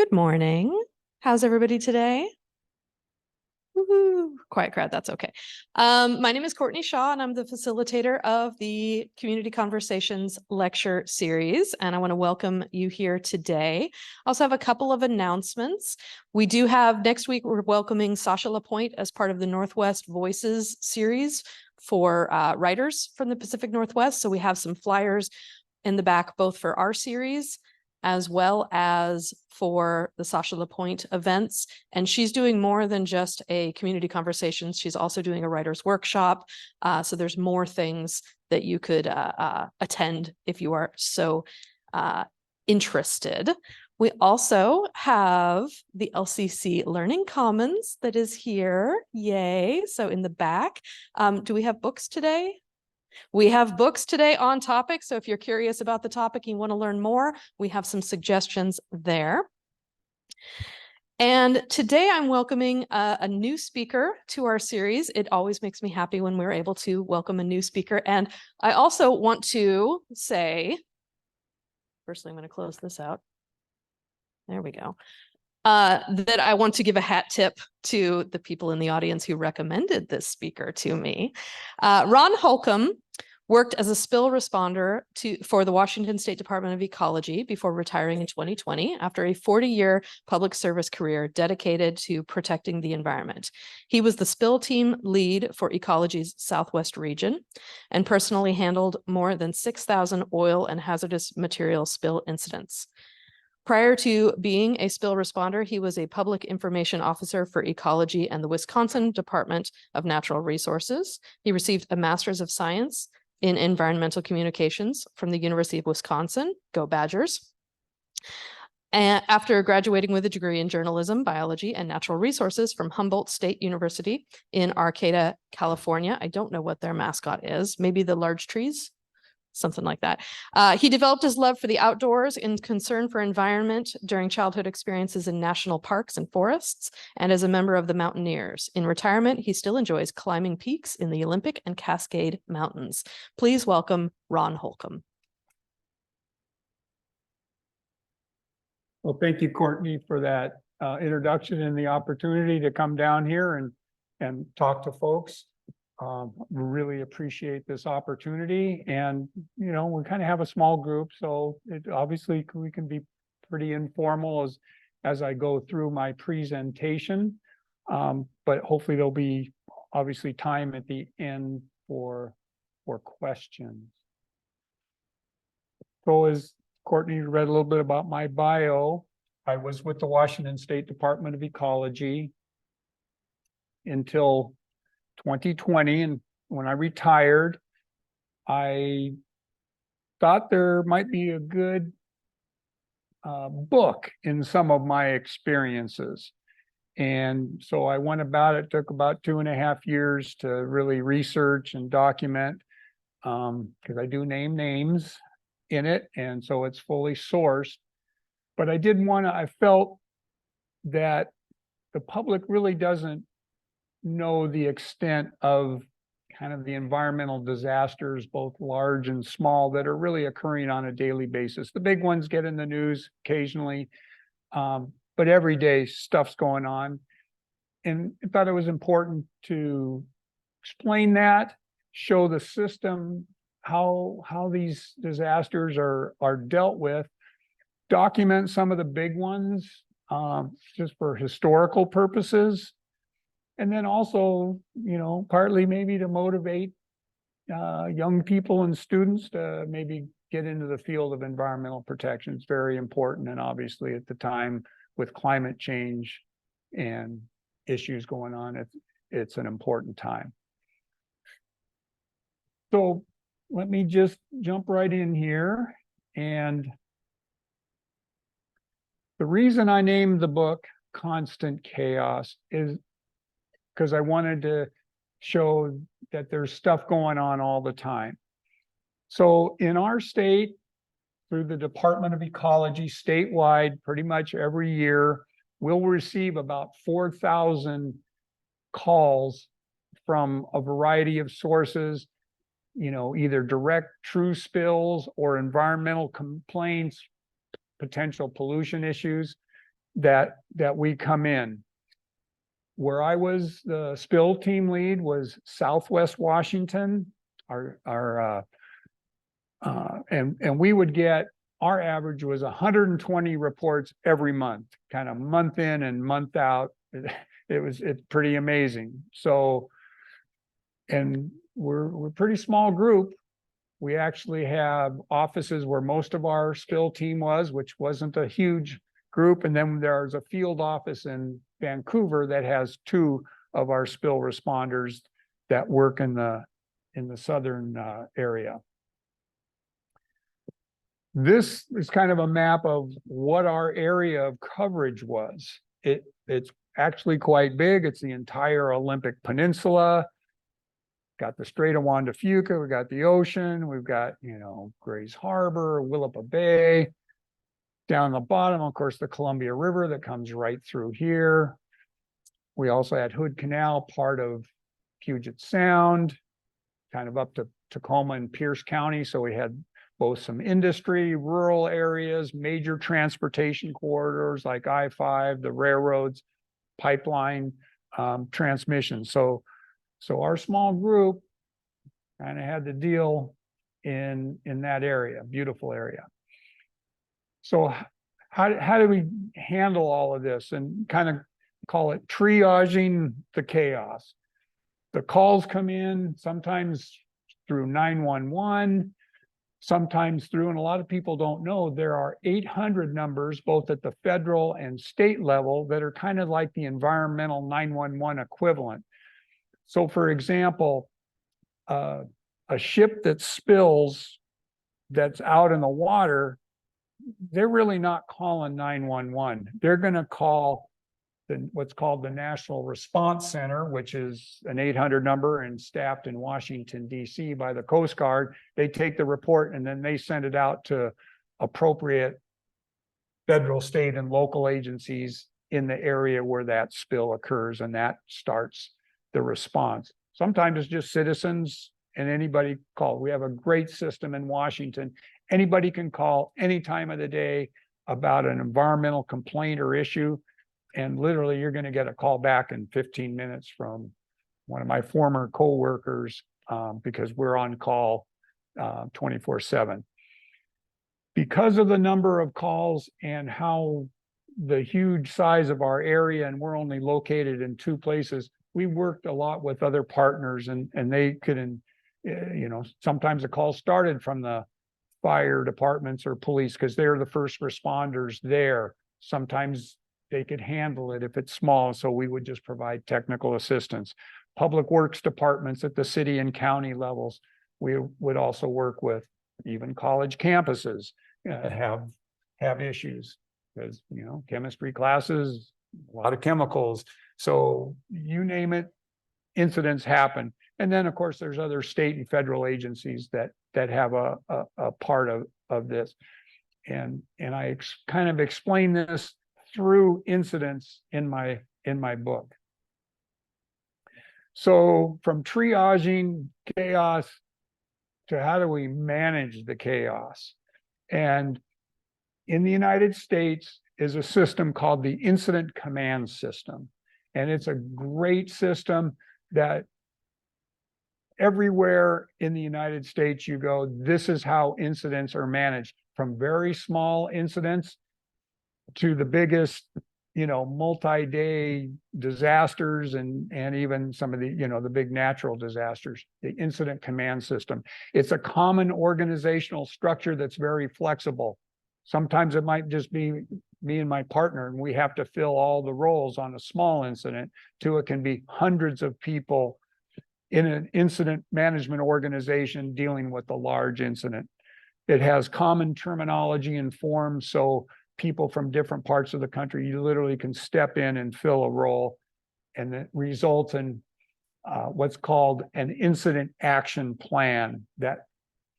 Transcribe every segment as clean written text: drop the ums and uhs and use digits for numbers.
Good morning. How's everybody today? Woohoo. Quiet crowd, that's okay. My name is Courtney Shaw, and I'm the facilitator of the Community Conversations lecture series, and I want to welcome you here today. I also have a couple of announcements. We do have, next week, we're welcoming Sasha Lapointe as part of the Northwest Voices series for writers from the Pacific Northwest. So we have some flyers in the back, both for our series as well as for the Sasha Lapointe events. And she's doing more than just a community conversations. She's also doing a writer's workshop. So there's more things that you could attend if you are so interested. We also have the LCC Learning Commons that is here. Yay. So in the back, do we have books today? We have books today on topic, so if you're curious about the topic and you want to learn more, we have some suggestions there. And today I'm welcoming a new speaker to our series. It always makes me happy when we're able to welcome a new speaker. And I also want to say, firstly, I'm going to close this out. There we go. That I want to give a hat tip to the people in the audience who recommended this speaker to me. Ron Holcomb worked as a spill responder for the Washington State Department of Ecology before retiring in 2020 after a 40-year public service career dedicated to protecting the environment. He was the spill team lead for Ecology's Southwest region and personally handled more than 6,000 oil and hazardous material spill incidents. Prior to being a spill responder, he was a public information officer for Ecology and the Wisconsin Department of Natural Resources. He received a Master's of Science in Environmental Communications from the University of Wisconsin. Go Badgers. And after graduating with a degree in journalism, biology, and natural resources from Humboldt State University in Arcata, California. I don't know what their mascot is. Maybe the large trees? Something like that. He developed his love for the outdoors and concern for environment during childhood experiences in national parks and forests, and as a member of the Mountaineers. In retirement, he still enjoys climbing peaks in the Olympic and Cascade Mountains. Please welcome Ron Holcomb. Well, thank you, Courtney, for that introduction and the opportunity to come down here and talk to folks. Really appreciate this opportunity, and we kind of have a small group, so obviously we can be pretty informal as I go through my presentation, but hopefully there'll be obviously time at the end for questions. So as Courtney read a little bit about my bio, I was with the Washington State Department of Ecology until 2020, and when I retired, I thought there might be a good book in some of my experiences. And so I went about it, took about 2.5 years to really research and document, because I do name names in it, and so it's fully sourced. But I felt that the public really doesn't know the extent of kind of the environmental disasters, both large and small, that are really occurring on a daily basis. The big ones get in the news occasionally, but every day stuff's going on. And I thought it was important to explain that, show the system, how these disasters are dealt with, document some of the big ones, just for historical purposes. And then also, partly maybe to motivate young people and students to maybe get into the field of environmental protection. It's very important. And obviously at the time with climate change and issues going on, it's an important time. So let me just jump right in here. And the reason I named the book Constant Chaos is because I wanted to show that there's stuff going on all the time. So in our state, through the Department of Ecology statewide, pretty much every year, we'll receive about 4,000 calls from a variety of sources, either direct true spills or environmental complaints, potential pollution issues. that we come in. Where I was the spill team lead was Southwest Washington. And we would get, our average was 120 reports every month, kind of month in and month out. It's pretty amazing. So, and we're a pretty small group. We actually have offices where most of our spill team was, which wasn't a huge group. And then there's a field office in Vancouver that has 2 of our spill responders that work in the southern area. This is kind of a map of what our area of coverage was. It's actually quite big. It's the entire Olympic Peninsula. Got the Strait of Juan de Fuca, we got the ocean, we've got, Grays Harbor, Willapa Bay. Down the bottom, of course, the Columbia River that comes right through here. We also had Hood Canal, part of Puget Sound, kind of up to Tacoma and Pierce County. So we had both some industry, rural areas, major transportation corridors like I-5, the railroads, pipeline transmission. So our small group kind of had to deal in that area, beautiful area. So how do we handle all of this and kind of call it triaging the chaos? The calls come in sometimes through 911, sometimes through, and a lot of people don't know, there are 800 numbers, both at the federal and state level, that are kind of like the environmental 911 equivalent. So for example, a ship that spills that's out in the water, they're really not calling 911. They're going to call what's called the National Response Center, which is an 800 number and staffed in Washington, D.C. by the Coast Guard. They take the report and then they send it out to appropriate federal, state, and local agencies in the area where that spill occurs, and that starts the response. Sometimes it's just citizens and anybody call. We have a great system in Washington. Anybody can call any time of the day about an environmental complaint or issue, and literally you're going to get a call back in 15 minutes from one of my former coworkers, because we're on call 24/7. Because of the number of calls and how the huge size of our area, and we're only located in 2 places, we worked a lot with other partners, and they couldn't, sometimes the call started from the fire departments or police because they're the first responders there. Sometimes they could handle it if it's small, so we would just provide technical assistance. Public works departments at the city and county levels, we would also work with. Even college campuses have issues because, chemistry classes, a lot of chemicals. So you name it, incidents happen. And then of course there's other state and federal agencies that have a part of this. And I kind of explain this through incidents in my book. So from triaging chaos to how do we manage the chaos? And in the United States is a system called the Incident Command System. And it's a great system that everywhere in the United States you go, this is how incidents are managed, from very small incidents to the biggest, multi-day disasters and even some of the, the big natural disasters. The Incident Command System. It's a common organizational structure that's very flexible. Sometimes it might just be me and my partner, and we have to fill all the roles on a small incident, to it can be hundreds of people in an incident management organization dealing with a large incident. It has common terminology and forms, so people from different parts of the country, you literally can step in and fill a role, and it results in what's called an incident action plan that,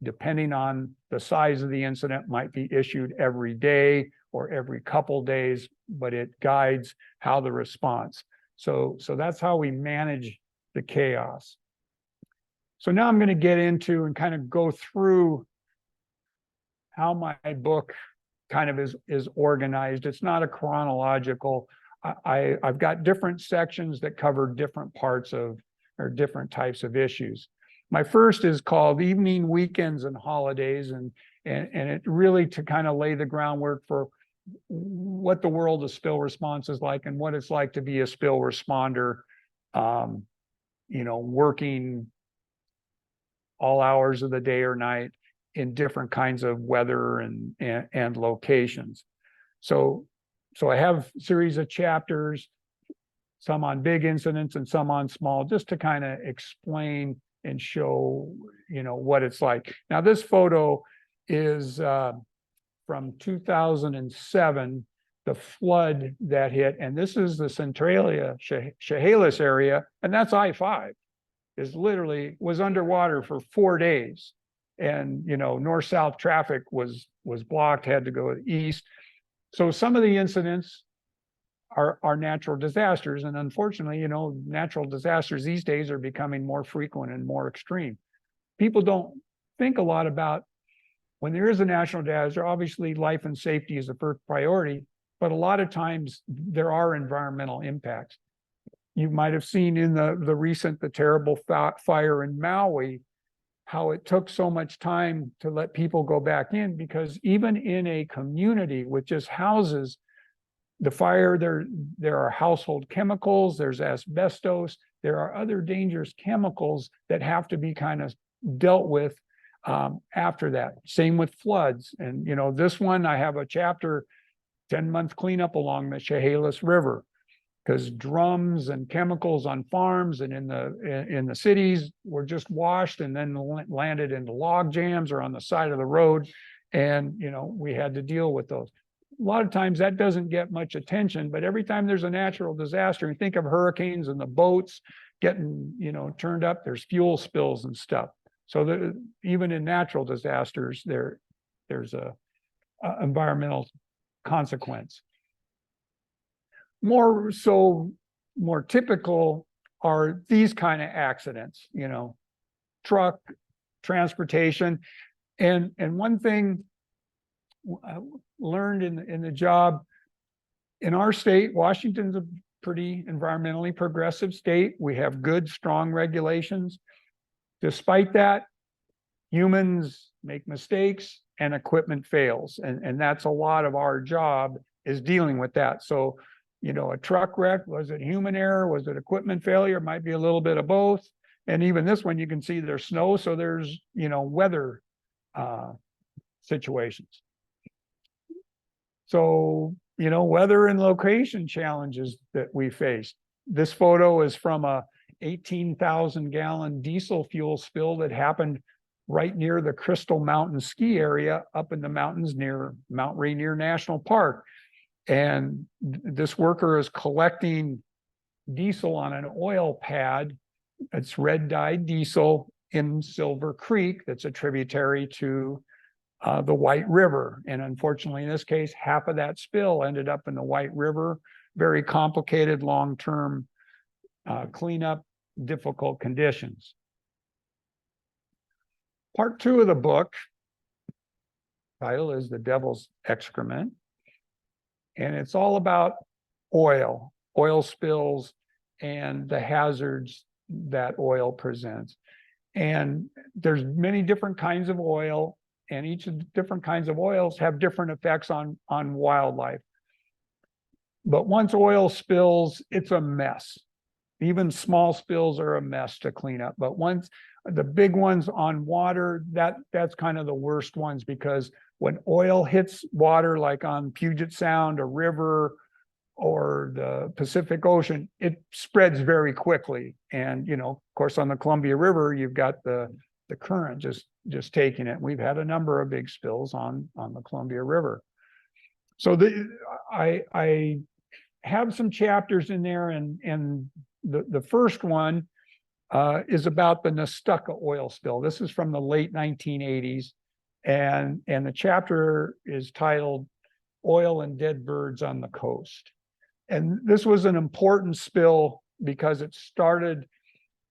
depending on the size of the incident, might be issued every day or every couple days, but it guides how the response. So that's how we manage the chaos. So now I'm going to get into and kind of go through how my book kind of is organized. It's not a chronological. I've got different sections that cover different parts of or different types of issues. My first is called Evening, Weekends, and Holidays, and it really to kind of lay the groundwork for what the world of spill response is like and what it's like to be a spill responder, working all hours of the day or night in different kinds of weather and locations. So I have a series of chapters, some on big incidents and some on small, just to kind of explain and show, what it's like. Now, this photo is from 2007, the flood that hit, and this is the Centralia Chehalis area, and that's I-5, was underwater for 4 days. And, north-south traffic was blocked, had to go east. So some of the incidents are natural disasters. And unfortunately, natural disasters these days are becoming more frequent and more extreme. People don't think a lot about when there is a natural disaster. Obviously, life and safety is the first priority, but a lot of times there are environmental impacts. You might have seen in the terrible fire in Maui, how it took so much time to let people go back in, because even in a community with just houses, the fire, there are household chemicals, there's asbestos, there are other dangerous chemicals that have to be kind of dealt with after that. Same with floods. And, this one, I have a chapter, 10-month cleanup along the Chehalis River, because drums and chemicals on farms and in the cities were just washed and then landed into log jams or on the side of the road. And, we had to deal with those. A lot of times that doesn't get much attention, but every time there's a natural disaster, and think of hurricanes and the boats getting, turned up, there's fuel spills and stuff. So even in natural disasters, there's a environmental consequence. More typical are these kind of accidents, truck, transportation. And one thing I learned in the job, in our state, Washington's a pretty environmentally progressive state. We have good, strong regulations. Despite that, humans make mistakes and equipment fails. And that's a lot of our job, is dealing with that. So, a truck wreck, was it human error? Was it equipment failure? Might be a little bit of both. And even this one, you can see there's snow. So there's, weather situations. So, weather and location challenges that we faced. This photo is from a 18,000-gallon diesel fuel spill that happened right near the Crystal Mountain ski area up in the mountains near Mount Rainier National Park. And this worker is collecting diesel on an oil pad. It's red dyed diesel in Silver Creek, that's a tributary to the White River. And unfortunately, in this case, half of that spill ended up in the White River. Very complicated long-term cleanup, difficult conditions. Part 2 of the book, title is The Devil's Excrement. And it's all about oil spills, and the hazards that oil presents. And there's many different kinds of oil, and each of the different kinds of oils have different effects on wildlife. But once oil spills, it's a mess. Even small spills are a mess to clean up. But once the big ones on water, that's kind of the worst ones, because when oil hits water, like on Puget Sound, a river, or the Pacific Ocean, it spreads very quickly. And, of course, on the Columbia River, you've got the current just taking it. We've had a number of big spills on the Columbia River. So I have some chapters in there, and the first one is about the Nestucca oil spill. This is from the late 1980s, and the chapter is titled Oil and Dead Birds on the Coast. And this was an important spill because it started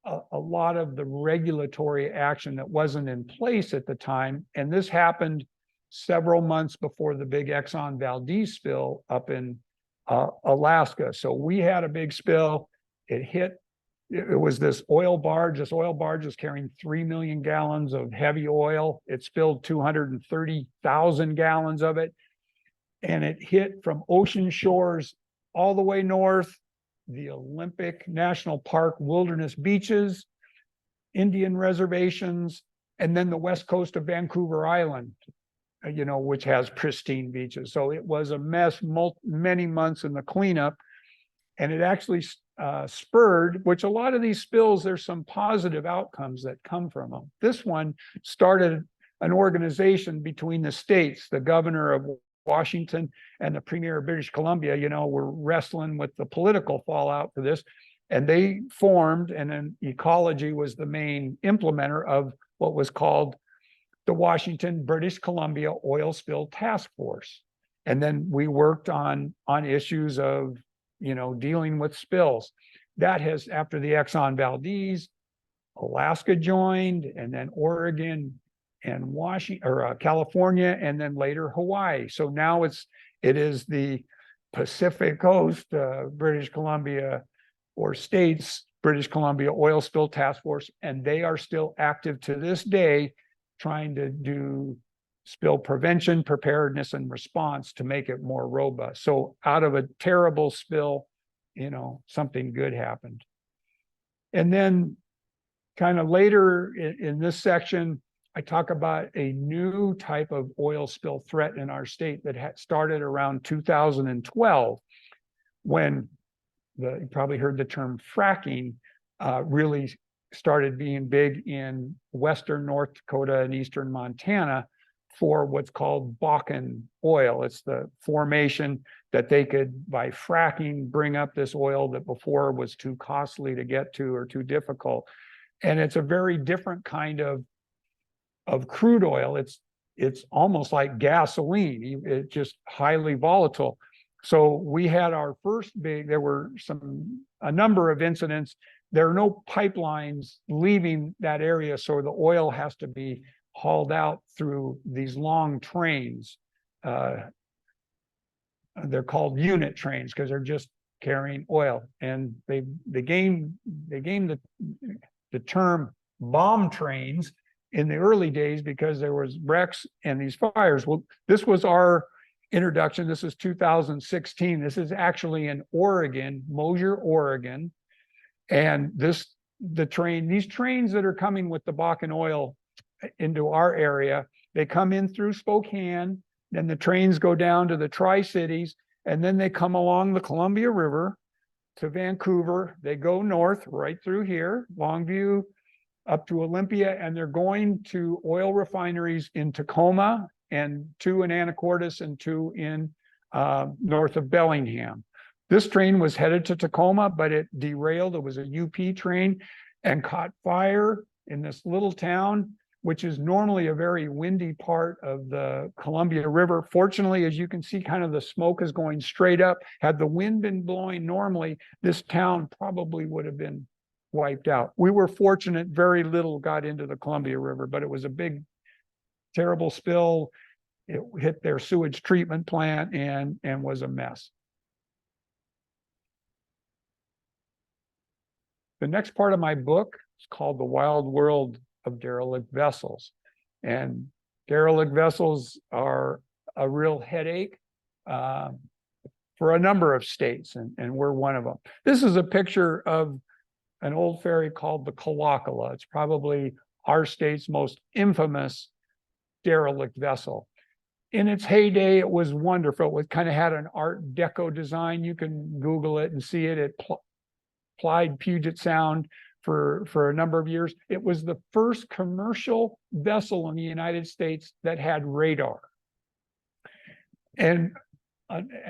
a lot of the regulatory action that wasn't in place at the time. And this happened several months before the big Exxon Valdez spill up in Alaska. So we had a big spill. It hit, it was this oil barge. This oil barge was carrying 3 million gallons of heavy oil. It spilled 230,000 gallons of it. And it hit from ocean shores all the way north, the Olympic National Park wilderness beaches, Indian reservations, and then the west coast of Vancouver Island, which has pristine beaches. So it was a mess, many months in the cleanup. And it actually spurred, which a lot of these spills, there's some positive outcomes that come from them. This one started an organization between the states, the governor of Washington and the premier of British Columbia, were wrestling with the political fallout for this. And they formed, and then ecology was the main implementer of what was called the Washington, British Columbia Oil Spill Task Force. And then we worked on issues of, dealing with spills. That has, after the Exxon Valdez, Alaska joined, and then Oregon and Washington, or California, and then later Hawaii. So now it is the Pacific Coast, British Columbia, or states, British Columbia Oil Spill Task Force, and they are still active to this day, trying to do spill prevention, preparedness, and response to make it more robust. So out of a terrible spill, something good happened. And then kind of later in this section, I talk about a new type of oil spill threat in our state that had started around 2012, when you probably heard the term fracking really started being big in western North Dakota and eastern Montana for what's called Bakken oil. It's the formation that they could, by fracking, bring up this oil that before was too costly to get to or too difficult. And it's a very different kind of crude oil. It's almost like gasoline. It's just highly volatile. So we had our first there were a number of incidents. There are no pipelines leaving that area, so the oil has to be hauled out through these long trains. They're called unit trains because they're just carrying oil. And they gained the term bomb trains in the early days because there was wrecks and these fires. Well, this was our introduction. This is 2016. This is actually in Oregon, Mosier, Oregon. And these trains that are coming with the Bakken oil into our area, they come in through Spokane, then the trains go down to the Tri-Cities, and then they come along the Columbia River to Vancouver. They go north right through here, Longview, up to Olympia, and they're going to oil refineries in Tacoma, and 2 in Anacortes, and 2 in north of Bellingham. This train was headed to Tacoma, but it derailed. It was a UP train and caught fire in this little town, which is normally a very windy part of the Columbia River. Fortunately, as you can see, kind of the smoke is going straight up. Had the wind been blowing normally, this town probably would have been wiped out. We were fortunate, very little got into the Columbia River, but it was a big, terrible spill. It hit their sewage treatment plant and was a mess. The next part of my book is called The Wild World of Derelict Vessels. And derelict vessels are a real headache for a number of states, and we're one of them. This is a picture of an old ferry called the Kalakala. It's probably our state's most infamous derelict vessel. In its heyday, it was wonderful. It kind of had an Art Deco design. You can Google it and see it. It plied Puget Sound for a number of years. It was the first commercial vessel in the United States that had radar. And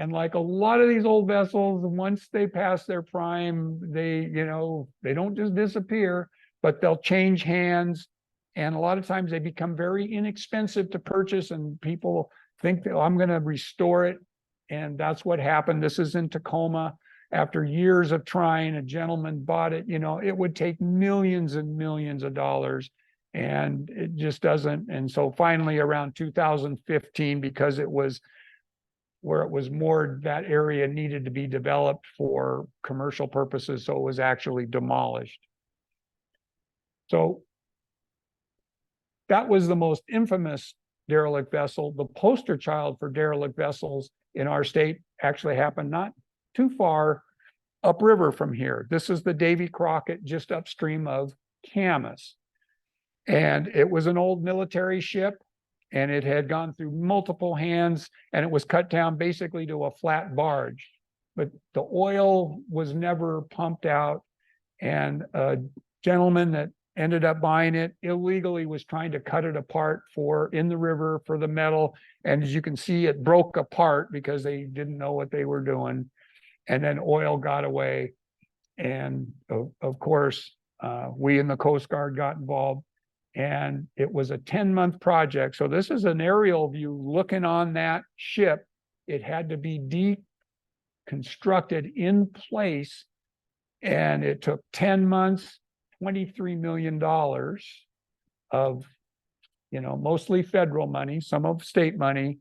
like a lot of these old vessels, once they pass their prime, they don't just disappear, but they'll change hands. And a lot of times they become very inexpensive to purchase, and people think that, oh, I'm going to restore it. And that's what happened. This is in Tacoma. After years of trying, a gentleman bought it. It would take millions and millions of dollars. and it just doesn't. And so finally around 2015, because it was where it was more, that area needed to be developed for commercial purposes, so it was actually demolished. So that was the most infamous derelict vessel. The poster child for derelict vessels in our state actually happened not too far upriver from here. This is the Davy Crockett just upstream of Camas. And it was an old military ship, and it had gone through multiple hands, and it was cut down basically to a flat barge. But the oil was never pumped out, and a gentleman that ended up buying it illegally was trying to cut it apart for in the river for the metal. And as you can see, it broke apart because they didn't know what they were doing. And then oil got away. And of course, we in the Coast Guard got involved, and it was a 10-month project. So this is an aerial view looking on that ship. It had to be deconstructed in place, and it took 10 months, $23 million of, mostly federal money, some of state money.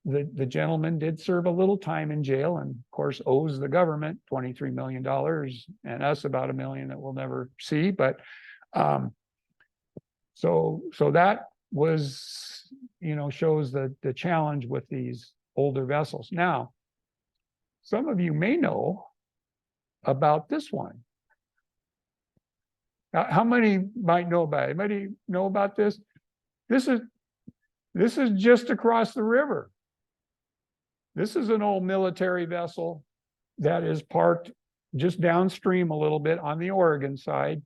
The gentleman did serve a little time in jail, and of course owes the government $23 million and us about $1 million that we'll never see. But so that was, shows the challenge with these older vessels. Now, some of you may know about this one. How many might know about it? Anybody know about this? This is just across the river. This is an old military vessel that is parked just downstream a little bit on the Oregon side.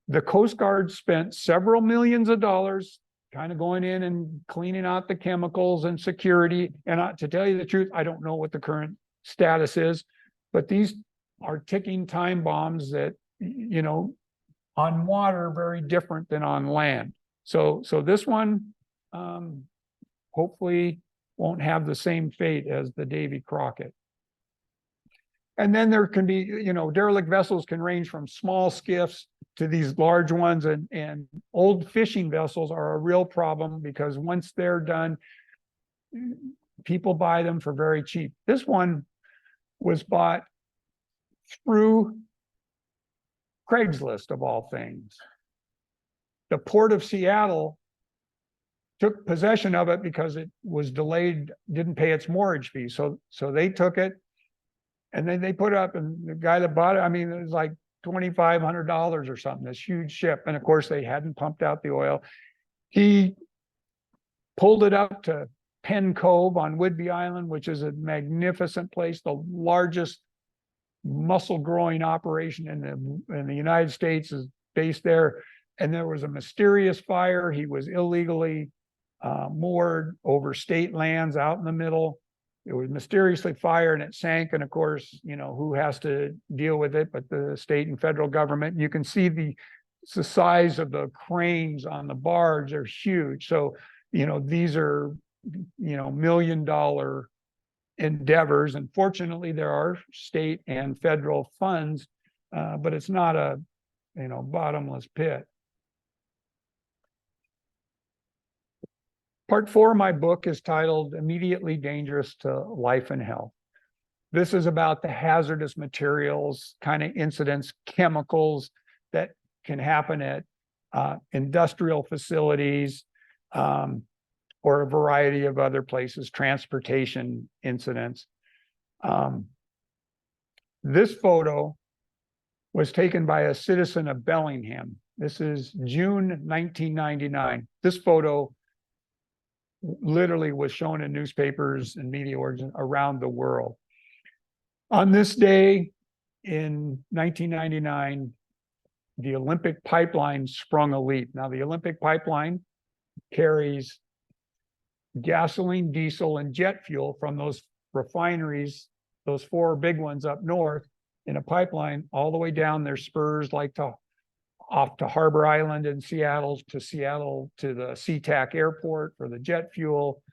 The Coast Guard spent several millions of dollars kind of going in and cleaning out the chemicals and security. And to tell you the truth, I don't know what the current status is, but these are ticking time bombs that, on water, very different than on land. So this one hopefully won't have the same fate as the Davy Crockett. And then there can be, derelict vessels can range from small skiffs to these large ones, and old fishing vessels are a real problem because once they're done, people buy them for very cheap. This one was bought through Craigslist, of all things. The Port of Seattle took possession of it because it was delayed, didn't pay its moorage fee. So they took it, and then they put up, and the guy that bought it, it was like $2,500 or something, this huge ship. And of course, they hadn't pumped out the oil. He pulled it up to Penn Cove on Whidbey Island, which is a magnificent place, the largest mussel growing operation in the United States is based there. And there was a mysterious fire. He was illegally moored over state lands out in the middle. It was mysteriously fired and it sank. And of course, who has to deal with it but the state and federal government. You can see the size of the cranes on the barge are huge. So, these are, $1 million endeavors. And fortunately, there are state and federal funds, but it's not a, bottomless pit. Part 4 of my book is titled Immediately Dangerous to Life and Health. This is about the hazardous materials, kind of incidents, chemicals that can happen at industrial facilities or a variety of other places, transportation incidents. This photo was taken by a citizen of Bellingham. This is June 1999. This photo literally was shown in newspapers and media origins around the world. On this day in 1999, the Olympic pipeline sprung a leak. Now, the Olympic pipeline carries gasoline, diesel, and jet fuel from those refineries, those 4 big ones up north, in a pipeline all the way down their spurs, off to Harbor Island in Seattle, to the SeaTac airport for the jet fuel,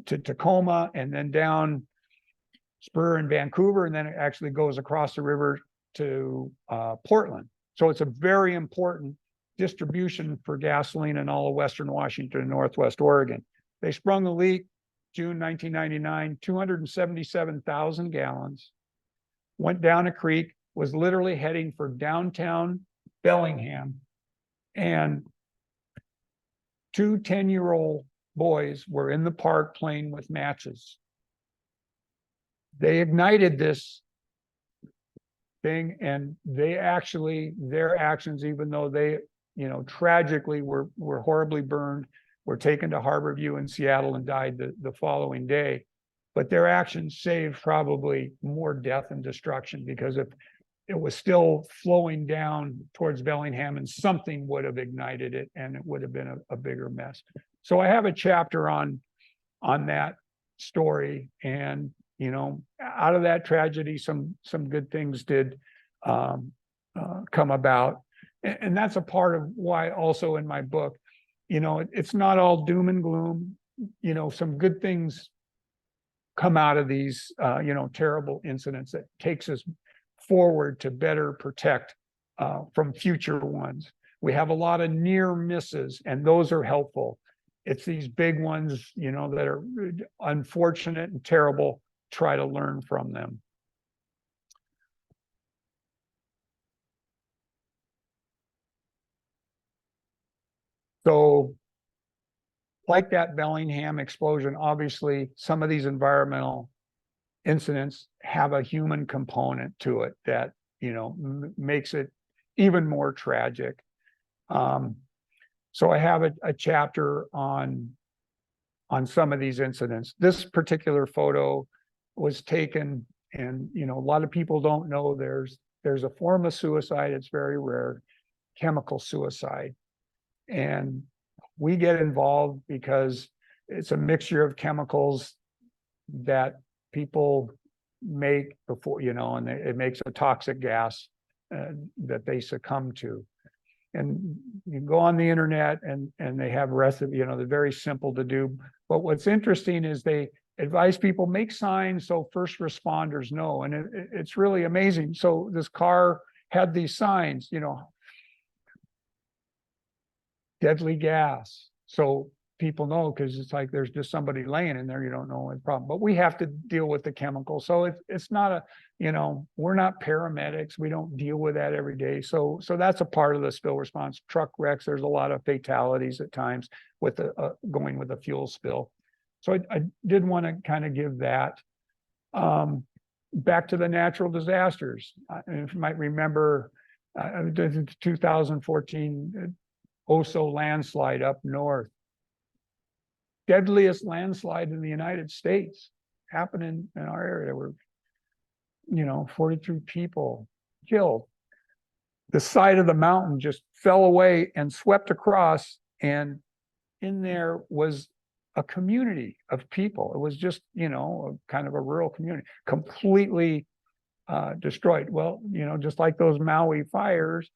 to Tacoma, and then down spur in Vancouver, and then it actually goes across the river to Portland. So it's a very important distribution for gasoline in all of Western Washington and Northwest Oregon. They sprung a leak June 1999, 277,000 gallons, went down a creek, was literally heading for downtown Bellingham, and two 10-year-old boys were in the park playing with matches. They ignited this thing, and their actions, even though they, tragically were horribly burned, were taken to Harborview in Seattle and died the following day. But their actions saved probably more death and destruction, because if it was still flowing down towards Bellingham, and something would have ignited it, and it would have been a bigger mess. So I have a chapter on that story, and out of that tragedy, some good things did come about, and that's a part of why also in my book, it's not all doom and gloom. Some good things come out of these terrible incidents that takes us forward to better protect from future ones. We have a lot of near misses, and those are helpful. It's these big ones, that are unfortunate and terrible. Try to learn from them. So, like that Bellingham explosion, obviously some of these environmental incidents have a human component to it that, makes it even more tragic. So I have a chapter on some of these incidents. This particular photo was taken, and a lot of people don't know there's a form of suicide. It's very rare, chemical suicide, and we get involved because it's a mixture of chemicals that people make before, and it makes a toxic gas that they succumb to. And you go on the internet, and they have recipes, they're very simple to do. But what's interesting is they advise people make signs so first responders know, and it's really amazing. So this car had these signs, deadly gas, so people know, because it's like there's just somebody laying in there, you don't know what the problem. But we have to deal with the chemicals, so it's not we're not paramedics, we don't deal with that every day. So that's a part of the spill response. Truck wrecks, there's a lot of fatalities at times with going with a fuel spill. So I did want to kind of give that. Back to the natural disasters. If you might remember, the 2014 Oso landslide up north. Deadliest landslide in the United States happened in our area, where 43 people killed. The side of the mountain just fell away and swept across, and in there was a community of people. It was just kind of a rural community, completely destroyed. Well, just like those Maui fires,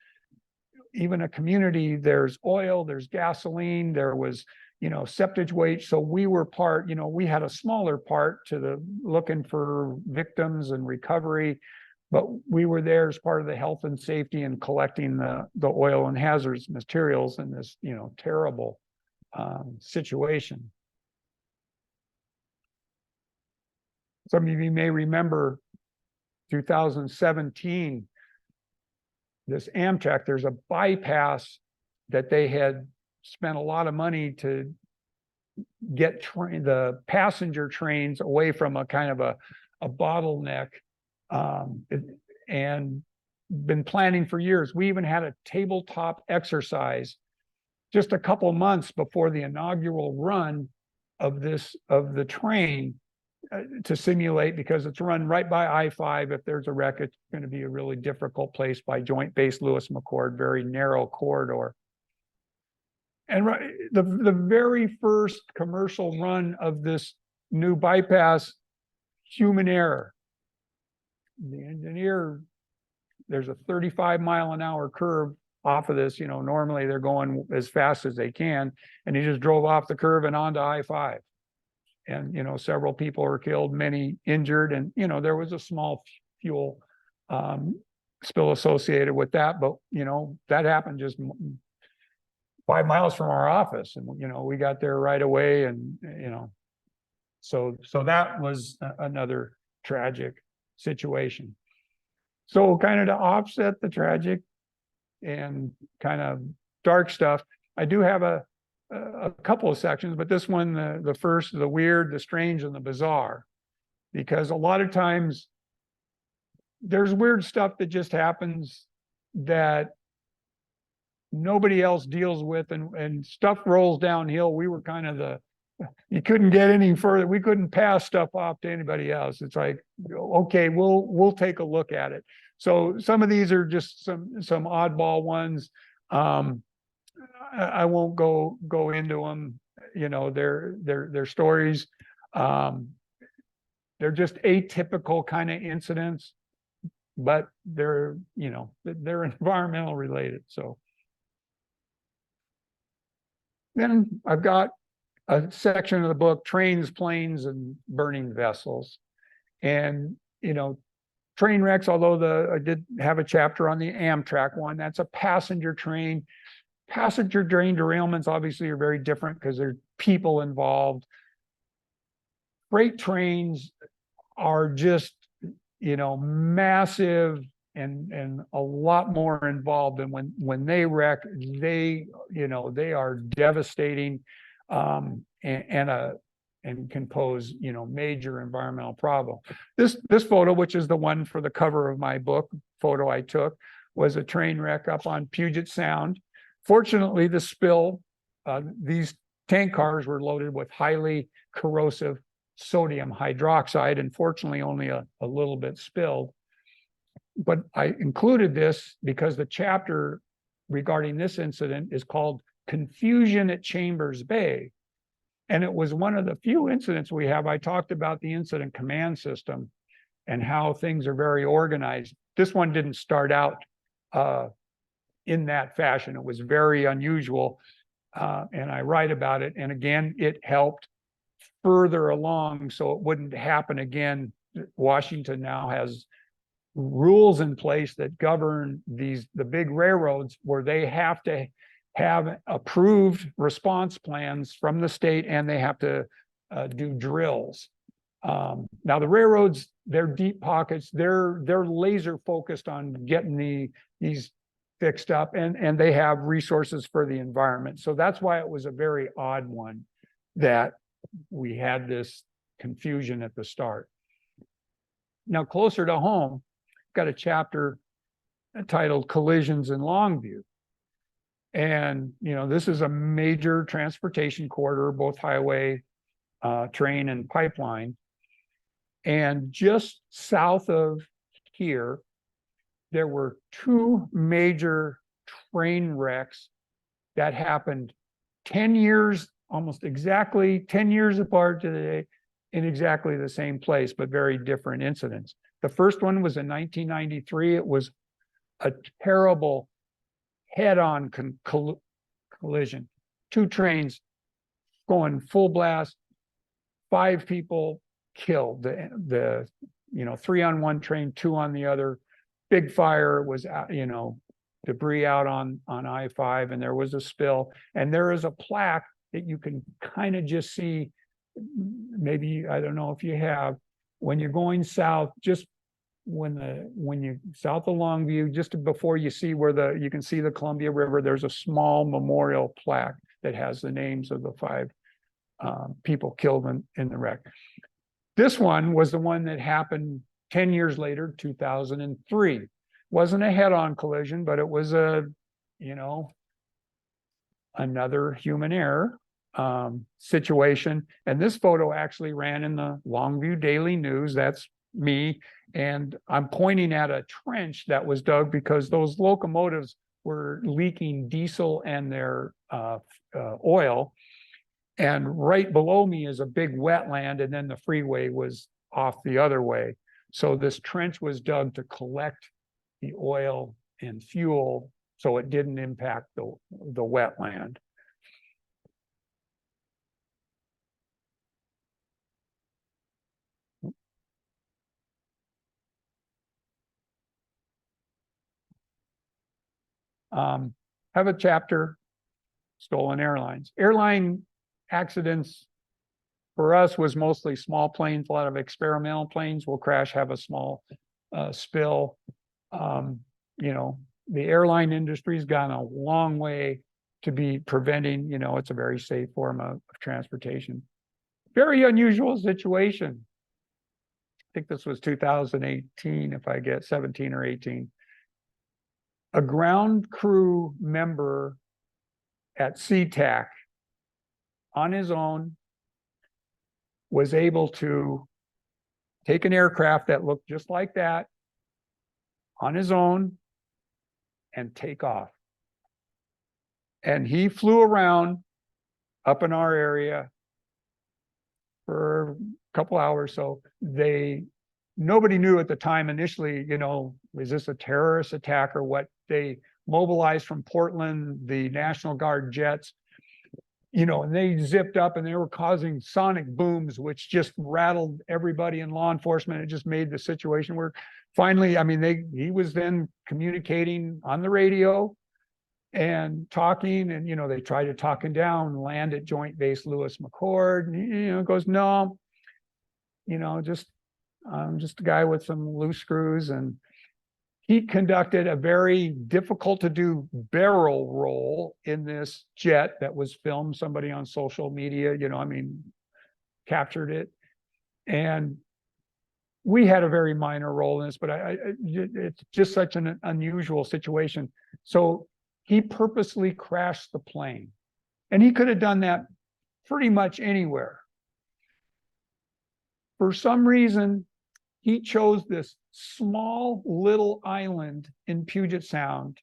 even a community, there's oil, there's gasoline, there was septic waste. So we were part, we had a smaller part to the looking for victims and recovery, but we were there as part of the health and safety and collecting the oil and hazardous materials in this terrible situation. Some of you may remember 2017, this Amtrak, there's a bypass that they had spent a lot of money to get the passenger trains away from a kind of a bottleneck, and been planning for years. We even had a tabletop exercise just a couple months before the inaugural run of the train, to simulate, because it's run right by I-5. If there's a wreck, it's going to be a really difficult place by Joint Base Lewis McChord, very narrow corridor. And the very first commercial run of this new bypass, human error. The engineer, there's a 35-mile-an-hour curve off of this. Normally they're going as fast as they can, and he just drove off the curve and onto I-5. And several people were killed, many injured, and there was a small fuel spill associated with that. But that happened just 5 miles from our office, and we got there right away, and so that was another tragic situation. So kind of to offset the tragic and kind of dark stuff, I do have a couple of sections, but this one, the first, the weird, the strange, and the bizarre, because a lot of times there's weird stuff that just happens that nobody else deals with, and stuff rolls downhill. We were kind of you couldn't get any further. We couldn't pass stuff off to anybody else. It's like, okay, we'll take a look at it. So some of these are just some oddball ones. I won't go into them. They're stories. They're just atypical kind of incidents, but they're environmental related. So then I've got a section of the book, Trains, Planes, and Burning Vessels. And, train wrecks, although I did have a chapter on the Amtrak one, that's a passenger train. Passenger train derailments obviously are very different because there's people involved. Freight trains are just, massive and a lot more involved. And when they wreck, they are devastating, and can pose, major environmental problem. This photo, which is the one for the cover of my book, photo I took, was a train wreck up on Puget Sound. Fortunately, the spill, these tank cars were loaded with highly corrosive sodium hydroxide, and fortunately only a little bit spilled. But I included this because the chapter regarding this incident is called Confusion at Chambers Bay. And it was one of the few incidents we have. I talked about the incident command system and how things are very organized. This one didn't start out in that fashion. It was very unusual. And I write about it. And again, it helped further along so it wouldn't happen again. Washington now has rules in place that govern the big railroads, where they have to have approved response plans from the state, and they have to do drills. Now the railroads, they're deep pockets. They're laser focused on getting these fixed up, and they have resources for the environment. So that's why it was a very odd one that we had this confusion at the start. Now, closer to home, I've got a chapter titled Collisions in Longview. And, this is a major transportation corridor, both highway, train, and pipeline. And just south of here, there were two major train wrecks that happened 10 years, almost exactly 10 years apart today, in exactly the same place, but very different incidents. The first one was in 1993. It was a terrible head-on collision. Two trains going full blast, 5 people killed. The 3 on one train, 2 on the other. Big fire was, debris out on I-5, and there was a spill. And there is a plaque that you can kind of just see. Maybe, I don't know if you have, when you're going south, just when you south of Longview, just before you see where you can see the Columbia River, there's a small memorial plaque that has the names of the 5 people killed in the wreck. This one was the one that happened 10 years later, 2003. Wasn't a head-on collision, but it was another human error situation. And this photo actually ran in the Longview Daily News. That's me. And I'm pointing at a trench that was dug because those locomotives were leaking diesel and their oil. And right below me is a big wetland, and then the freeway was off the other way. So this trench was dug to collect the oil and fuel so it didn't impact the wetland. Have a chapter stolen airlines. Airline accidents for us was mostly small planes. A lot of experimental planes will crash, have a small spill. You know, the airline industry's gone a long way to be preventing, you know, it's a very safe form of transportation. Very unusual situation. I think this was 2018, if I get 17 or 18. A ground crew member at SeaTac on his own was able to take an aircraft that looked just like that on his own and take off. And he flew around up in our area for a couple hours. So nobody knew at the time initially, you know, is this a terrorist attack or what? They mobilized from Portland, the National Guard jets, you know, and they zipped up and they were causing sonic booms, which just rattled everybody in law enforcement. It just made the situation where finally, I mean, he was then communicating on the radio and talking, and, you know, they tried to talk him down, land at Joint Base Lewis McChord, and he, you know, goes, no, you know, I'm just a guy with some loose screws. And he conducted a very difficult to do barrel roll in this jet that was filmed. Somebody on social media, you know, I mean, captured it. And we had a very minor role in this, but it's just such an unusual situation. So he purposely crashed the plane, and he could have done that pretty much anywhere. For some reason, he chose this small little island in Puget Sound.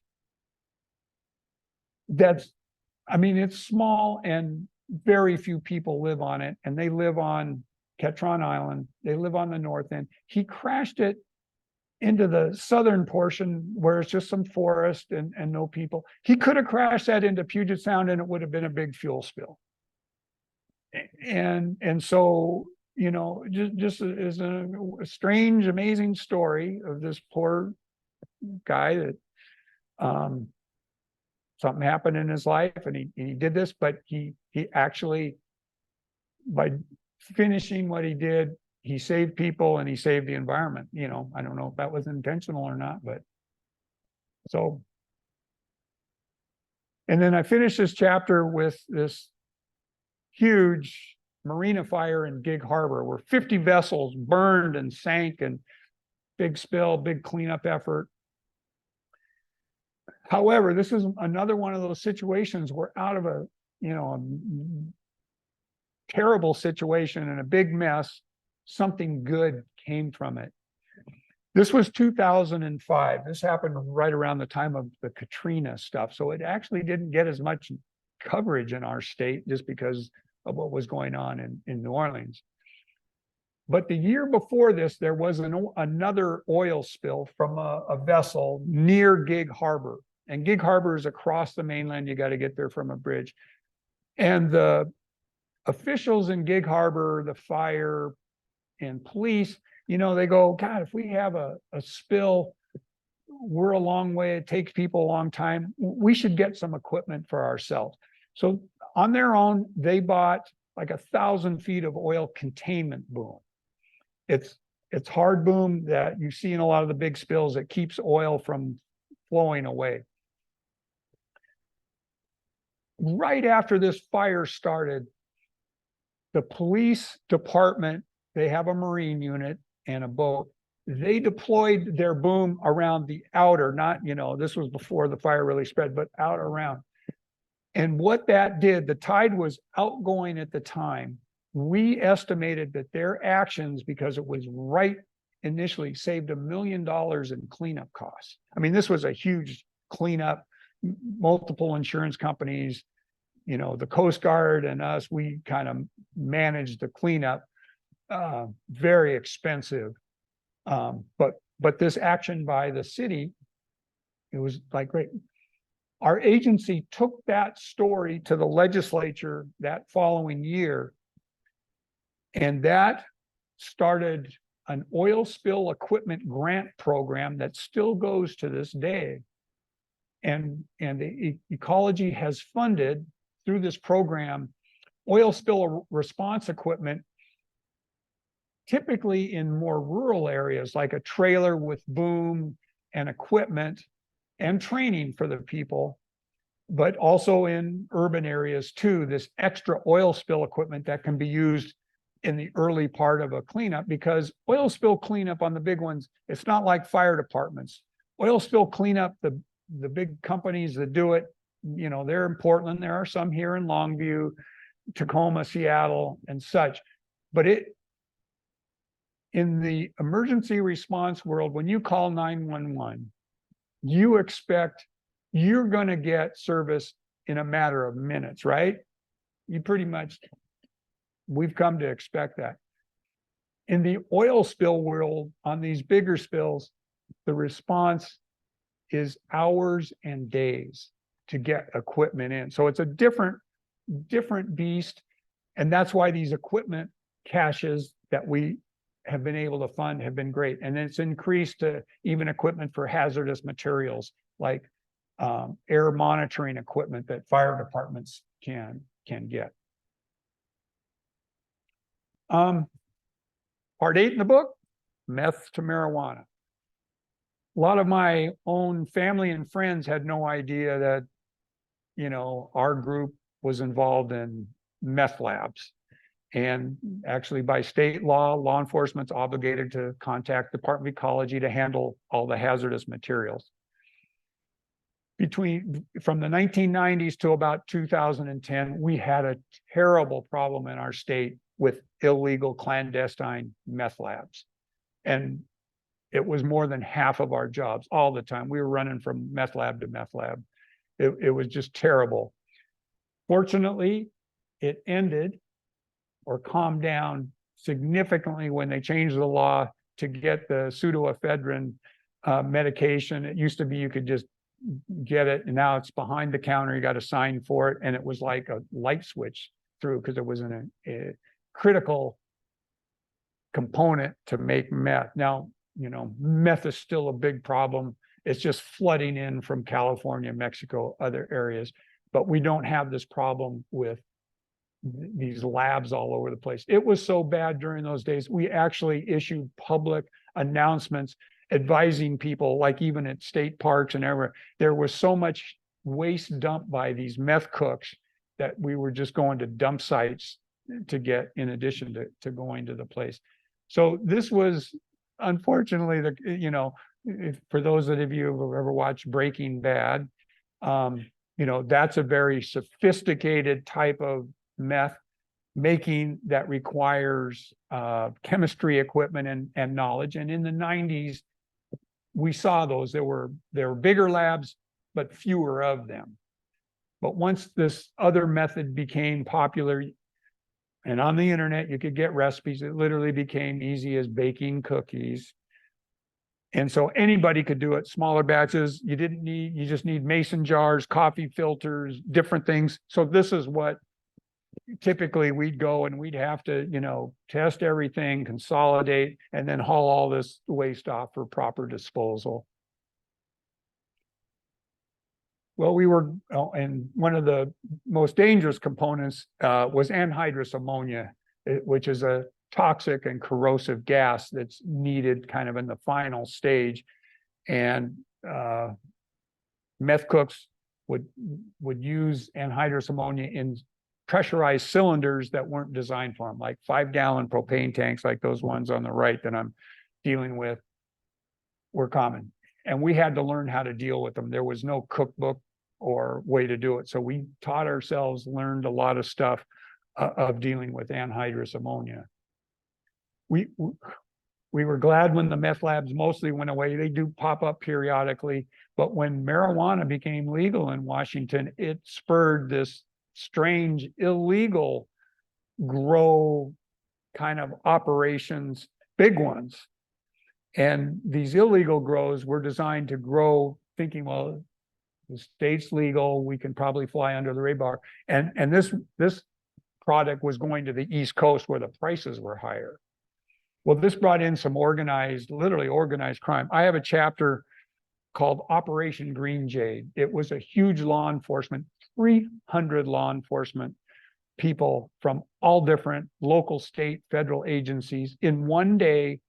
I mean, it's small and very few people live on it, and they live on Ketron Island. They live on the north end. He crashed it into the southern portion where it's just some forest and no people. He could have crashed that into Puget Sound and it would have been a big fuel spill. And so, you know, just is a strange, amazing story of this poor guy that something happened in his life and he did this, but he actually, by finishing what he did, he saved people and he saved the environment. You know, I don't know if that was intentional or not, but so. And then I finished this chapter with this huge marina fire in Gig Harbor where 50 vessels burned and sank, and big spill, big cleanup effort. However, this is another one of those situations where out of a, you know, a terrible situation and a big mess, something good came from it. This was 2005. This happened right around the time of the Katrina stuff. So it actually didn't get as much coverage in our state just because of what was going on in New Orleans. But the year before this, there was another oil spill from a vessel near Gig Harbor. And Gig Harbor is across the mainland. You got to get there from a bridge. And the officials in Gig Harbor, the fire and police, you know, they go, God, if we have a spill, we're a long way, it takes people a long time, we should get some equipment for ourselves. So on their own, they bought like 1,000 feet of oil containment boom. It's hard boom that you see in a lot of the big spills that keeps oil from flowing away. Right after this fire started, the police department, they have a marine unit and a boat. They deployed their boom around the outer, not, you know, this was before the fire really spread, but out around. And what that did, the tide was outgoing at the time. We estimated that their actions, because it was right initially, saved $1 million in cleanup costs. I mean, this was a huge cleanup, multiple insurance companies, you know, the Coast Guard and us, we kind of managed the cleanup, very expensive. But this action by the city, it was like great. Our agency took that story to the legislature that following year, and that started an oil spill equipment grant program that still goes to this day. And the ecology has funded through this program, oil spill response equipment, typically in more rural areas, like a trailer with boom and equipment and training for the people, but also in urban areas too, this extra oil spill equipment that can be used in the early part of a cleanup, because oil spill cleanup on the big ones, it's not like fire departments. Oil spill cleanup, the big companies that do it, you know, they're in Portland. There are some here in Longview, Tacoma, Seattle, and such. But in the emergency response world, when you call 911, you expect you're going to get service in a matter of minutes, right? You pretty much, we've come to expect that. In the oil spill world, on these bigger spills, the response is hours and days to get equipment in. So it's a different beast. And that's why these equipment caches that we have been able to fund have been great. And it's increased to even equipment for hazardous materials, like air monitoring equipment that fire departments can get. Part 8 in the book, meth to marijuana. A lot of my own family and friends had no idea that, you know, our group was involved in meth labs. And actually, by state law enforcement's obligated to contact the Department of Ecology to handle all the hazardous materials. From the 1990s to about 2010, we had a terrible problem in our state with illegal clandestine meth labs. And it was more than half of our jobs all the time. We were running from meth lab to meth lab. It was just terrible. Fortunately, it ended or calmed down significantly when they changed the law to get the pseudoephedrine medication. It used to be you could just get it, and now it's behind the counter. You got to sign for it, and it was like a light switch through, because it was a critical component to make meth. Now, you know, meth is still a big problem. It's just flooding in from California, Mexico, other areas, but we don't have this problem with these labs all over the place. It was so bad during those days, we actually issued public announcements advising people, like even at state parks and everywhere, there was so much waste dumped by these meth cooks that we were just going to dump sites to get, in addition to going to the place. So this was, unfortunately, you know, for those of you who have ever watched Breaking Bad, you know, that's a very sophisticated type of meth making that requires chemistry equipment and knowledge. And in the 90s, we saw those. There were bigger labs, but fewer of them. But once this other method became popular, and on the internet you could get recipes, it literally became easy as baking cookies. And so anybody could do it, smaller batches. You just need mason jars, coffee filters, different things. So this is what typically we'd go, and we'd have to, you know, test everything, consolidate, and then haul all this waste off for proper disposal. Well, and one of the most dangerous components was anhydrous ammonia, which is a toxic and corrosive gas that's needed kind of in the final stage. And meth cooks would use anhydrous ammonia in pressurized cylinders that weren't designed for them, like 5-gallon propane tanks, like those ones on the right that I'm dealing with, were common. And we had to learn how to deal with them. There was no cookbook or way to do it. So we taught ourselves, learned a lot of stuff of dealing with anhydrous ammonia. We were glad when the meth labs mostly went away. They do pop up periodically, but when marijuana became legal in Washington, it spurred this strange illegal grow kind of operations, big ones. And these illegal grows were designed to grow thinking, well, the state's legal, we can probably fly under the radar. And this product was going to the East Coast where the prices were higher. Well, this brought in some literally organized crime. I have a chapter called Operation Green Jade. It was a huge law enforcement 300 law enforcement people from all different local, state, federal agencies in one day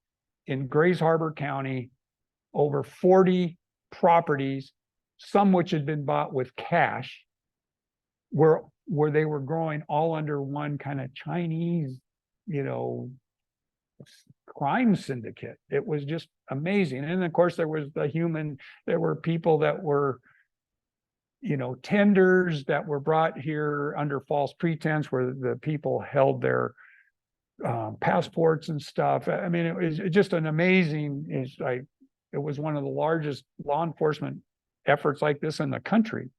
in Grays Harbor County, over 40 properties, some which had been bought with cash, where they were growing all under one kind of Chinese, crime syndicate. It was just amazing. And of course, there were people that were, tenders that were brought here under false pretense, where the people held their passports and stuff. I mean, it was just an amazing, it was one of the largest law enforcement efforts like this in the country,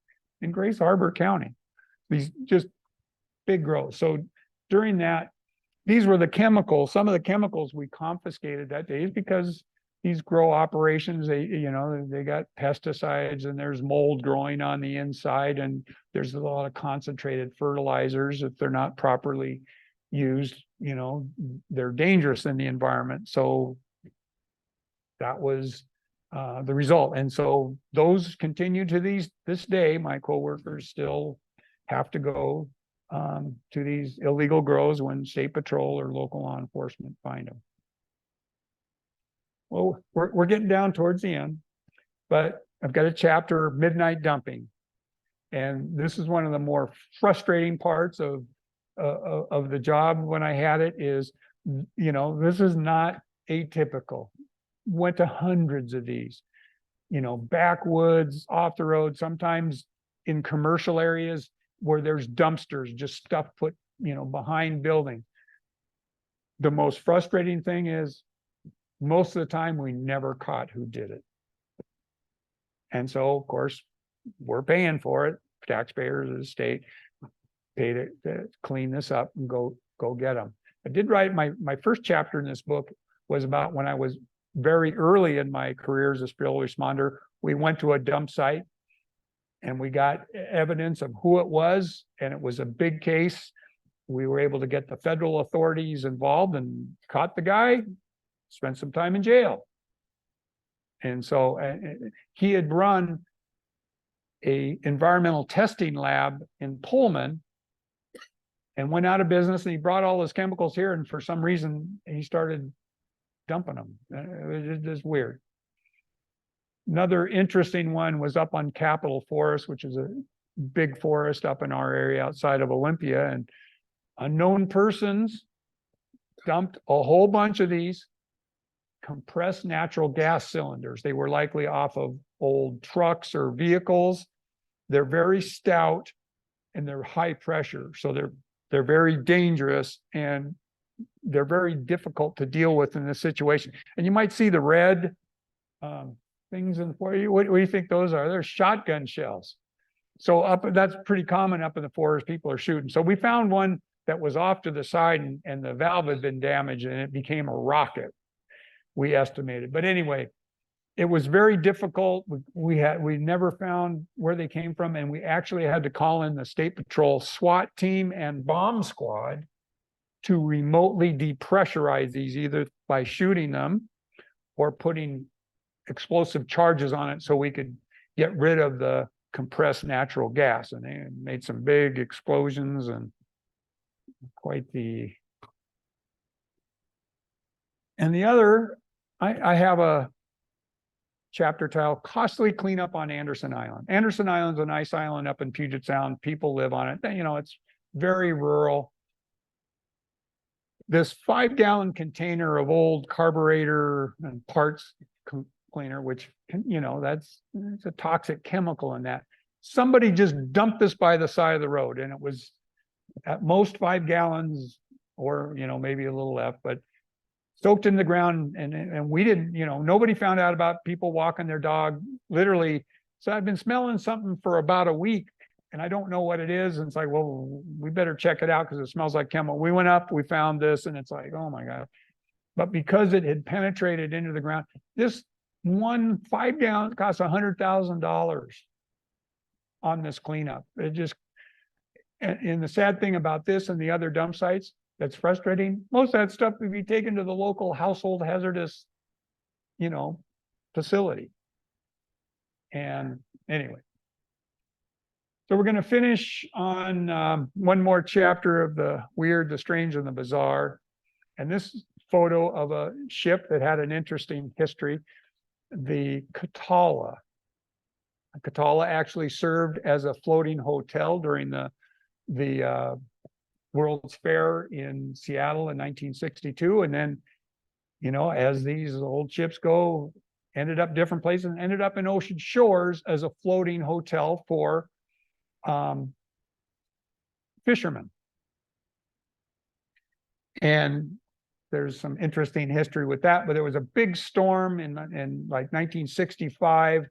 in Grays Harbor County. These just big growth. So during that, these were the chemicals, some of the chemicals we confiscated that day, is because these grow operations, they got pesticides, and there's mold growing on the inside, and there's a lot of concentrated fertilizers. If they're not properly used, they're dangerous in the environment. So that was the result. And so those continue to this day. My coworkers still have to go to these illegal grows when state patrol or local law enforcement find them. Well, we're getting down towards the end, but I've got a chapter, midnight dumping. And this is one of the more frustrating parts of the job when I had it. Is, this is not atypical. Went to hundreds of these, backwoods, off the road, sometimes in commercial areas where there's dumpsters, just stuff put, behind buildings. The most frustrating thing is, most of the time we never caught who did it. And so, of course, we're paying for it. Taxpayers of the state paid to clean this up and go get them. I did write my first chapter in this book was about when I was very early in my career as a field responder. We went to a dump site and we got evidence of who it was, and it was a big case. We were able to get the federal authorities involved and caught the guy, spent some time in jail. And so he had run a environmental testing lab in Pullman and went out of business, and he brought all his chemicals here, and for some reason he started dumping them. It was just weird. Another interesting one was up on Capitol Forest, which is a big forest up in our area outside of Olympia, and unknown persons dumped a whole bunch of these compressed natural gas cylinders. They were likely off of old trucks or vehicles. They're very stout and they're high pressure. So they're very dangerous, and they're very difficult to deal with in this situation. And you might see the red things in for you. What do you think those are? They're shotgun shells. So that's pretty common up in the forest. People are shooting. So we found one that was off to the side, and the valve had been damaged, and it became a rocket, we estimated. But anyway, it was very difficult. We never found where they came from, and we actually had to call in the State Patrol SWAT team and bomb squad to remotely depressurize these, either by shooting them or putting explosive charges on it so we could get rid of the compressed natural gas. And they made some big explosions and quite the. And the other, I have a chapter titled Costly Cleanup on Anderson Island. Anderson Island's a nice island up in Puget Sound. People live on it. It's very rural. This 5-gallon container of old carburetor and parts cleaner, which, it's a toxic chemical in that. Somebody just dumped this by the side of the road, and it was at most 5 gallons or, maybe a little left, but soaked in the ground. And we didn't, nobody found out about people walking their dog, literally. So I've been smelling something for about a week, and I don't know what it is. And it's like, well, we better check it out because it smells like chemical. We went up, we found this, and it's like, oh my God. But because it had penetrated into the ground, this one 5-gallon costs $100,000 on this cleanup. And the sad thing about this and the other dump sites that's frustrating, most of that stuff would be taken to the local household hazardous, facility. And anyway, So we're going to finish on one more chapter of the weird, the strange, and the bizarre. And this photo of a ship that had an interesting history, the Catala. Catala actually served as a floating hotel during the World's Fair in Seattle in 1962. And then, you know, as these old ships go, ended up different places and ended up in Ocean Shores as a floating hotel for fishermen. And there's some interesting history with that, but there was a big storm in like 1965,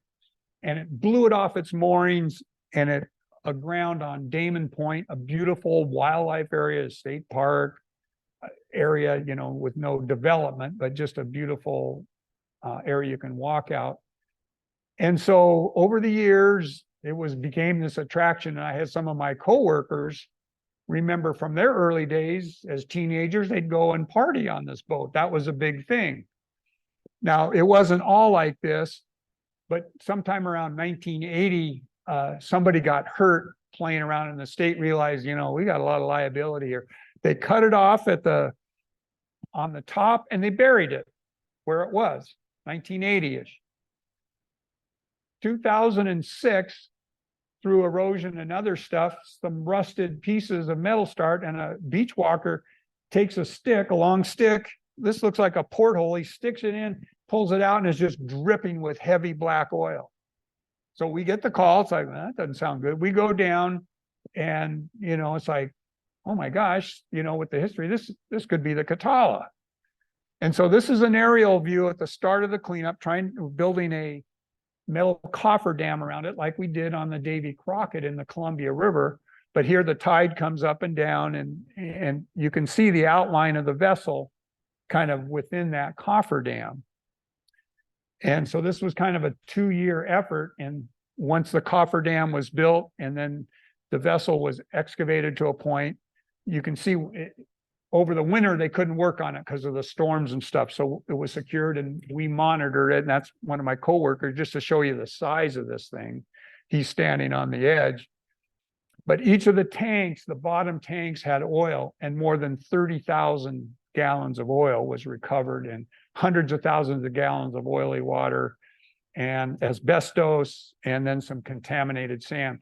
and it blew it off its moorings, and it aground on Damon Point, a beautiful wildlife area, state park area, you know, with no development, but just a beautiful area you can walk out. And so over the years, it became this attraction. And I had some of my coworkers remember from their early days as teenagers, they'd go and party on this boat. That was a big thing. Now, it wasn't all like this, but sometime around 1980, somebody got hurt playing around in the state, realized, you know, we got a lot of liability here. They cut it off on the top, and they buried it where it was, 1980-ish. 2006, through erosion and other stuff, some rusted pieces of metal start, and a beach walker takes a long stick. This looks like a porthole. He sticks it in, pulls it out, and is just dripping with heavy black oil. So we get the call. It's like, well, that doesn't sound good. We go down, and, you know, it's like, oh my gosh, you know, with the history, this could be the Catala. And so this is an aerial view at the start of the cleanup, building a metal cofferdam around it like we did on the Davy Crockett in the Columbia River. But here the tide comes up and down, and you can see the outline of the vessel kind of within that cofferdam. And so this was kind of a 2-year effort. And once the cofferdam was built and then the vessel was excavated to a point, you can see over the winter, they couldn't work on it because of the storms and stuff. So it was secured, and we monitored it. And that's one of my coworkers, just to show you the size of this thing. He's standing on the edge. But each of the tanks, the bottom tanks, had oil, and more than 30,000 gallons of oil was recovered, and hundreds of thousands of gallons of oily water, and asbestos, and then some contaminated sand.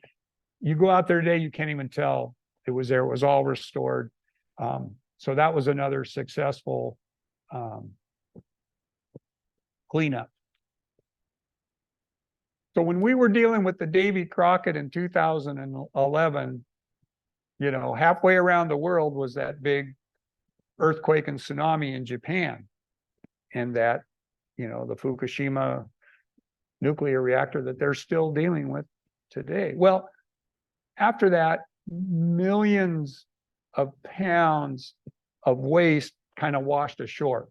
You go out there today, you can't even tell it was there. It was all restored. So that was another successful cleanup. So when we were dealing with the Davy Crockett in 2011, you know, halfway around the world was that big earthquake and tsunami in Japan. And that, you know, the Fukushima nuclear reactor that they're still dealing with today. Well, after that, millions of pounds of waste kind of washed ashore.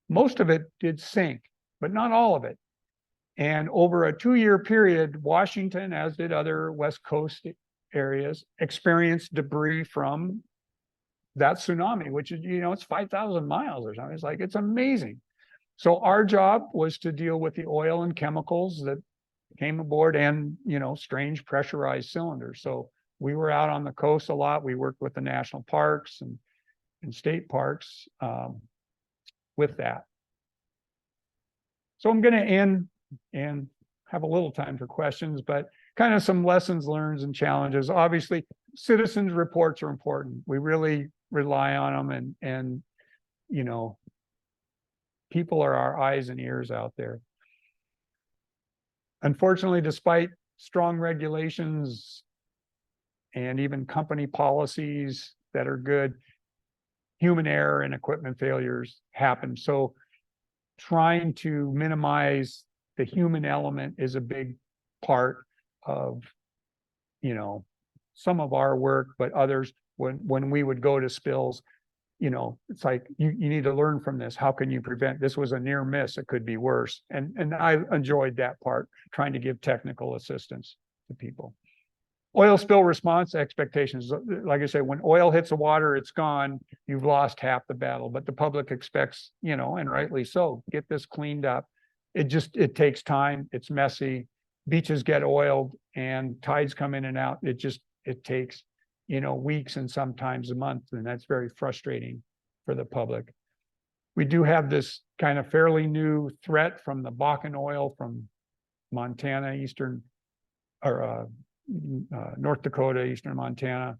Most of it did sink, but not all of it. And over a 2-year period, Washington, as did other West Coast areas, experienced debris from that tsunami, which is, you know, it's 5,000 miles or something. It's like, it's amazing. So our job was to deal with the oil and chemicals that came aboard, and, you know, strange pressurized cylinders. So we were out on the coast a lot. We worked with the national parks and state parks with that. So I'm going to end and have a little time for questions, but kind of some lessons learned and challenges. Obviously, citizens' reports are important. We really rely on them, and you know, people are our eyes and ears out there. Unfortunately, despite strong regulations and even company policies that are good, human error and equipment failures happen. So trying to minimize the human element is a big part of, you know, some of our work, but others, when we would go to spills, you know, it's like, you need to learn from this. How can you prevent? This was a near miss. It could be worse. And I enjoyed that part, trying to give technical assistance to people. Oil spill response expectations. Like I said, when oil hits the water, it's gone. You've lost half the battle, but the public expects, you know, and rightly so, get this cleaned up. It takes time. It's messy. beaches get oiled and tides come in and out. It takes, weeks and sometimes a month, and that's very frustrating for the public. We do have this kind of fairly new threat from the Bakken oil from Montana, North Dakota, eastern Montana.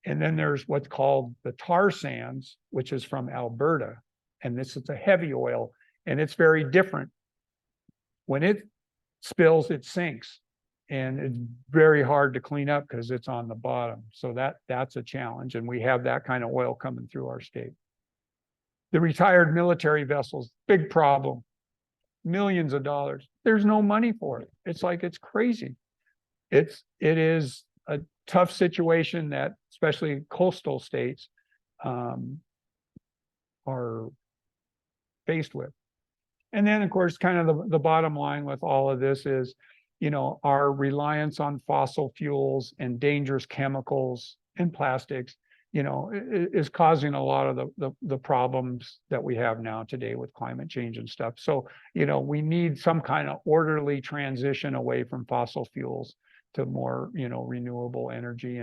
And then there's what's called the tar sands, which is from Alberta. And this is a heavy oil, and it's very different. When it spills, it sinks, and it's very hard to clean up because it's on the bottom. So that's a challenge. And we have that kind of oil coming through our state. The retired military vessels, big problem. Millions of dollars. There's no money for it. It's like, it's crazy. It is a tough situation that especially coastal states are faced with. And then, of course, kind of the bottom line with all of this is, our reliance on fossil fuels and dangerous chemicals and plastics, is causing a lot of the problems that we have now today with climate change and stuff. So, we need some kind of orderly transition away from fossil fuels to more, renewable energy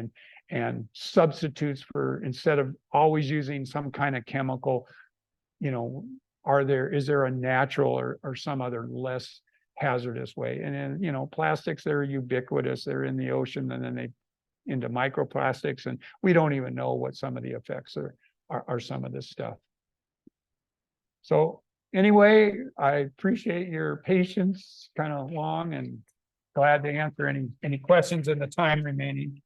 and substitutes for, instead of always using some kind of chemical, is there a natural or some other less hazardous way? And then, plastics, they're ubiquitous, they're in the ocean, and then they into microplastics, and we don't even know what some of the effects are some of this stuff. So anyway, I appreciate your patience, kind of long, and glad to answer any questions in the time remaining.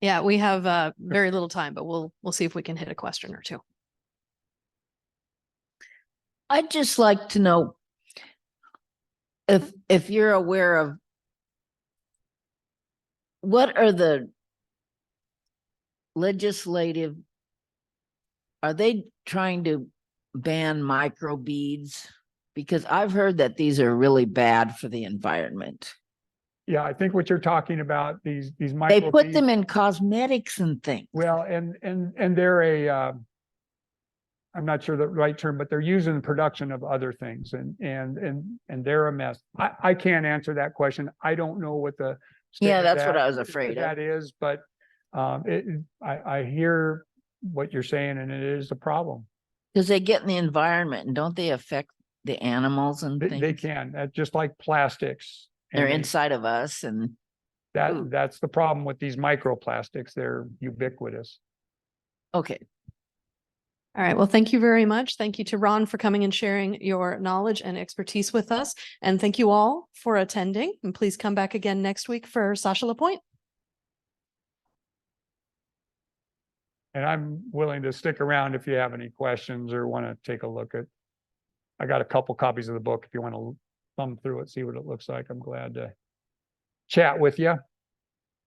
Yeah, we have very little time, but we'll see if we can hit a question or two. I'd just like to know if you're aware of what are the legislative, are they trying to ban microbeads? Because I've heard that these are really bad for the environment. Yeah, I think what you're talking about, these They microbeads. put them in cosmetics and things. Well, and they're I'm not sure the right term, but they're used in the production of other things, and they're a mess. I can't answer that question. I don't know what the state Yeah, of that's what that- I was afraid of. that is, but I hear what you're saying, and it is a problem. Because they get in the environment, and don't they affect the animals and things? They can, just like plastics. and They're they- inside of us, and Ooh. That's the problem with these microplastics. They're ubiquitous. okay. All right. Well, thank you very much. Thank you to Ron for coming and sharing your knowledge and expertise with us. And thank you all for attending. And please come back again next week for Sasha Lapointe. And I'm willing to stick around if you have any questions or want to take a look at. I got a couple copies of the book if you want to thumb through it, see what it looks like. I'm glad to chat with you.